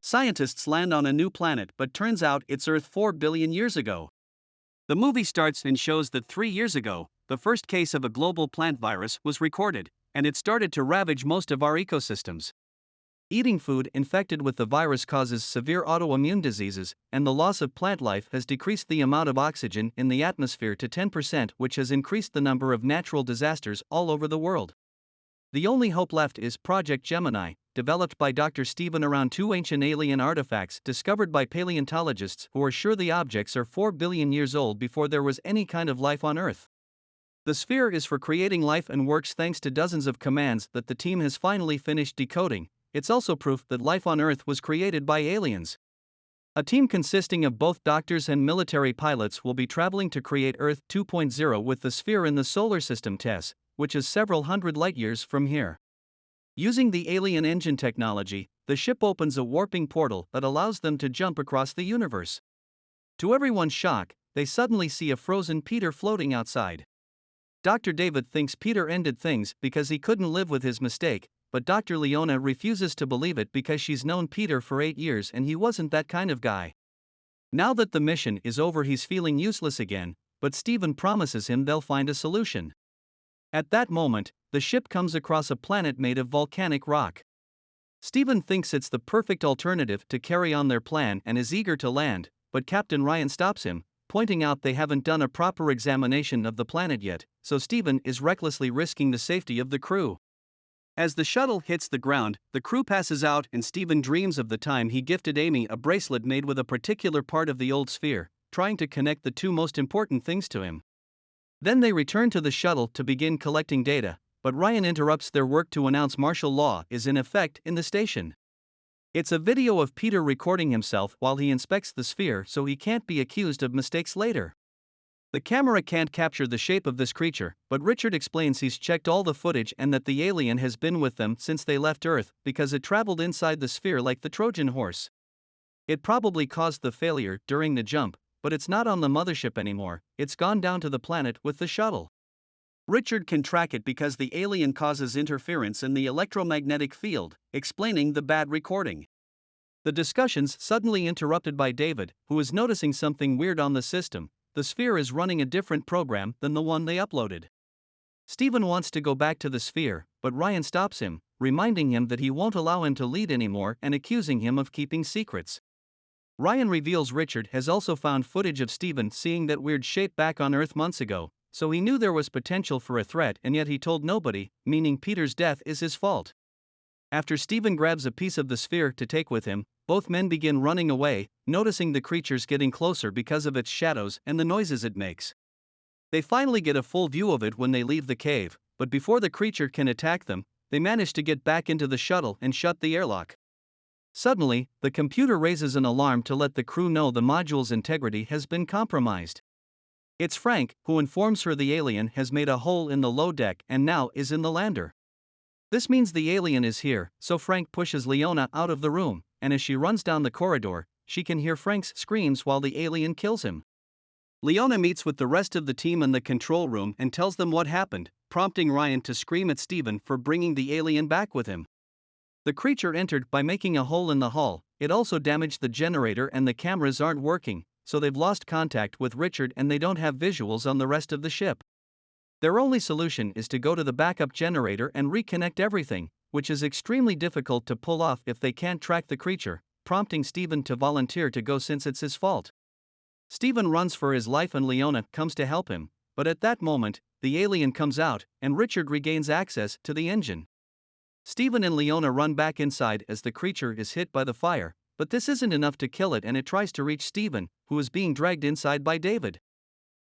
Scientists land on a new planet, but turns out it's Earth 4 billion years ago. The movie starts and shows that 3 years ago, the first case of a global plant virus was recorded, and it started to ravage most of our ecosystems. Eating food infected with the virus causes severe autoimmune diseases, and the loss of plant life has decreased the amount of oxygen in the atmosphere to 10%, which has increased the number of natural disasters all over the world. The only hope left is Project Gemini, developed by Dr. Stephen around 2 ancient alien artifacts discovered by paleontologists who are sure the objects are 4 billion years old before there was any kind of life on Earth. The sphere is for creating life and works thanks to dozens of commands that the team has finally finished decoding. It's also proof that life on Earth was created by aliens. A team consisting of both doctors and military pilots will be traveling to create Earth 2.0 with the sphere in the solar system TESS, which is several hundred light-years from here. Using the alien engine technology, the ship opens a warping portal that allows them to jump across the universe. To everyone's shock, they suddenly see a frozen Peter floating outside. Dr. David thinks Peter ended things because he couldn't live with his mistake, but Dr. Leona refuses to believe it because she's known Peter for 8 years and he wasn't that kind of guy. Now that the mission is over, he's feeling useless again, but Stephen promises him they'll find a solution. At that moment, the ship comes across a planet made of volcanic rock. Stephen thinks it's the perfect alternative to carry on their plan and is eager to land, but Captain Ryan stops him, pointing out they haven't done a proper examination of the planet yet, so Stephen is recklessly risking the safety of the crew. As the shuttle hits the ground, the crew passes out and Stephen dreams of the time he gifted Amy a bracelet made with a particular part of the old sphere, trying to connect the two most important things to him. Then they return to the shuttle to begin collecting data, but Ryan interrupts their work to announce martial law is in effect in the station. It's a video of Peter recording himself while he inspects the sphere so he can't be accused of mistakes later. The camera can't capture the shape of this creature, but Richard explains he's checked all the footage and that the alien has been with them since they left Earth because it traveled inside the sphere like the Trojan horse. It probably caused the failure during the jump, but it's not on the mothership anymore, it's gone down to the planet with the shuttle. Richard can track it because the alien causes interference in the electromagnetic field, explaining the bad recording. The discussion's suddenly interrupted by David, who is noticing something weird on the system. The sphere is running a different program than the one they uploaded. Stephen wants to go back to the sphere, but Ryan stops him, reminding him that he won't allow him to lead anymore and accusing him of keeping secrets. Ryan reveals Richard has also found footage of Stephen seeing that weird shape back on Earth months ago, so he knew there was potential for a threat and yet he told nobody, meaning Peter's death is his fault. After Stephen grabs a piece of the sphere to take with him, both men begin running away, noticing the creature's getting closer because of its shadows and the noises it makes. They finally get a full view of it when they leave the cave, but before the creature can attack them, they manage to get back into the shuttle and shut the airlock. Suddenly, the computer raises an alarm to let the crew know the module's integrity has been compromised. It's Frank, who informs her the alien has made a hole in the low deck and now is in the lander. This means the alien is here, so Frank pushes Leona out of the room, and as she runs down the corridor, she can hear Frank's screams while the alien kills him. Leona meets with the rest of the team in the control room and tells them what happened, prompting Ryan to scream at Stephen for bringing the alien back with him. The creature entered by making a hole in the hull. It also damaged the generator and the cameras aren't working, so they've lost contact with Richard and they don't have visuals on the rest of the ship. Their only solution is to go to the backup generator and reconnect everything, which is extremely difficult to pull off if they can't track the creature, prompting Stephen to volunteer to go since it's his fault. Stephen runs for his life and Leona comes to help him, but at that moment, the alien comes out and Richard regains access to the engine. Stephen and Leona run back inside as the creature is hit by the fire, but this isn't enough to kill it and it tries to reach Stephen, who is being dragged inside by David.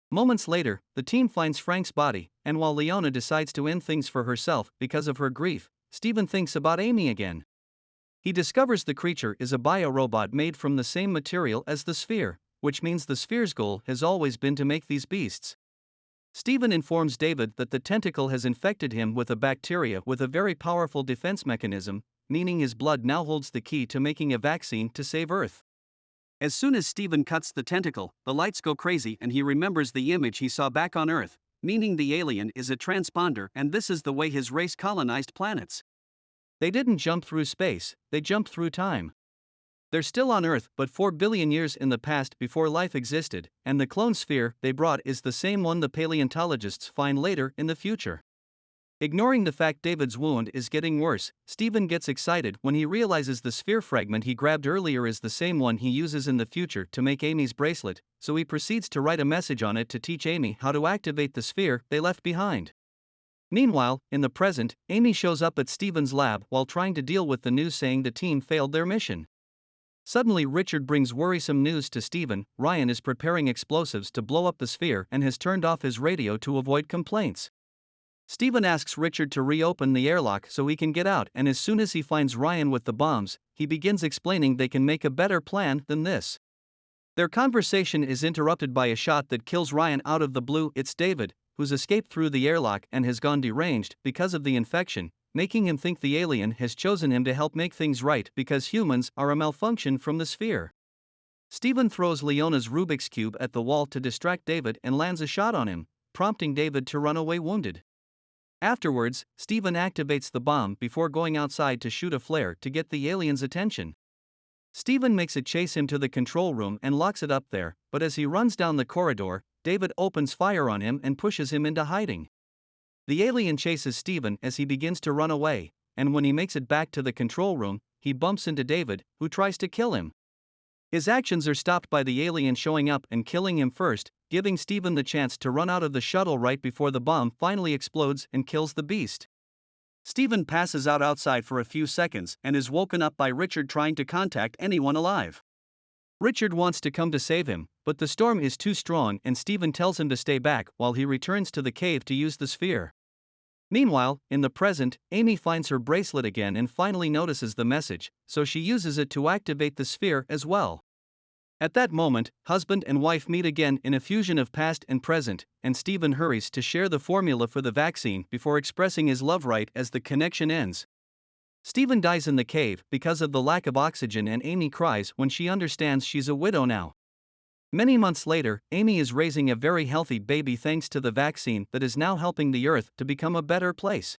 Moments later, the team finds Frank's body, and while Leona decides to end things for herself because of her grief, Stephen thinks about Amy again. He discovers the creature is a biorobot made from the same material as the sphere, which means the sphere's goal has always been to make these beasts. Stephen informs David that the tentacle has infected him with a bacteria with a very powerful defense mechanism, meaning his blood now holds the key to making a vaccine to save Earth. As soon as Stephen cuts the tentacle, the lights go crazy and he remembers the image he saw back on Earth, meaning the alien is a transponder and this is the way his race colonized planets. They didn't jump through space, they jumped through time. They're still on Earth but 4 billion years in the past before life existed, and the clone sphere they brought is the same one the paleontologists find later in the future. Ignoring the fact David's wound is getting worse, Stephen gets excited when he realizes the sphere fragment he grabbed earlier is the same one he uses in the future to make Amy's bracelet, so he proceeds to write a message on it to teach Amy how to activate the sphere they left behind. Meanwhile, in the present, Amy shows up at Stephen's lab while trying to deal with the news saying the team failed their mission. Suddenly, Richard brings worrisome news to Stephen. Ryan is preparing explosives to blow up the sphere and has turned off his radio to avoid complaints. Stephen asks Richard to reopen the airlock so he can get out, and as soon as he finds Ryan with the bombs, he begins explaining they can make a better plan than this. Their conversation is interrupted by a shot that kills Ryan out of the blue. It's David, who's escaped through the airlock and has gone deranged because of the infection, making him think the alien has chosen him to help make things right because humans are a malfunction from the sphere. Stephen throws Leona's Rubik's Cube at the wall to distract David and lands a shot on him, prompting David to run away wounded. Afterwards, Stephen activates the bomb before going outside to shoot a flare to get the alien's attention. Stephen makes it chase him to the control room and locks it up there, but as he runs down the corridor, David opens fire on him and pushes him into hiding. The alien chases Stephen as he begins to run away, and when he makes it back to the control room, he bumps into David, who tries to kill him. His actions are stopped by the alien showing up and killing him first, giving Stephen the chance to run out of the shuttle right before the bomb finally explodes and kills the beast. Stephen passes out outside for a few seconds and is woken up by Richard trying to contact anyone alive. Richard wants to come to save him, but the storm is too strong and Stephen tells him to stay back while he returns to the cave to use the sphere. Meanwhile, in the present, Amy finds her bracelet again and finally notices the message, so she uses it to activate the sphere as well. At that moment, husband and wife meet again in a fusion of past and present, and Stephen hurries to share the formula for the vaccine before expressing his love right as the connection ends. Stephen dies in the cave because of the lack of oxygen and Amy cries when she understands she's a widow now. Many months later, Amy is raising a very healthy baby thanks to the vaccine that is now helping the Earth to become a better place.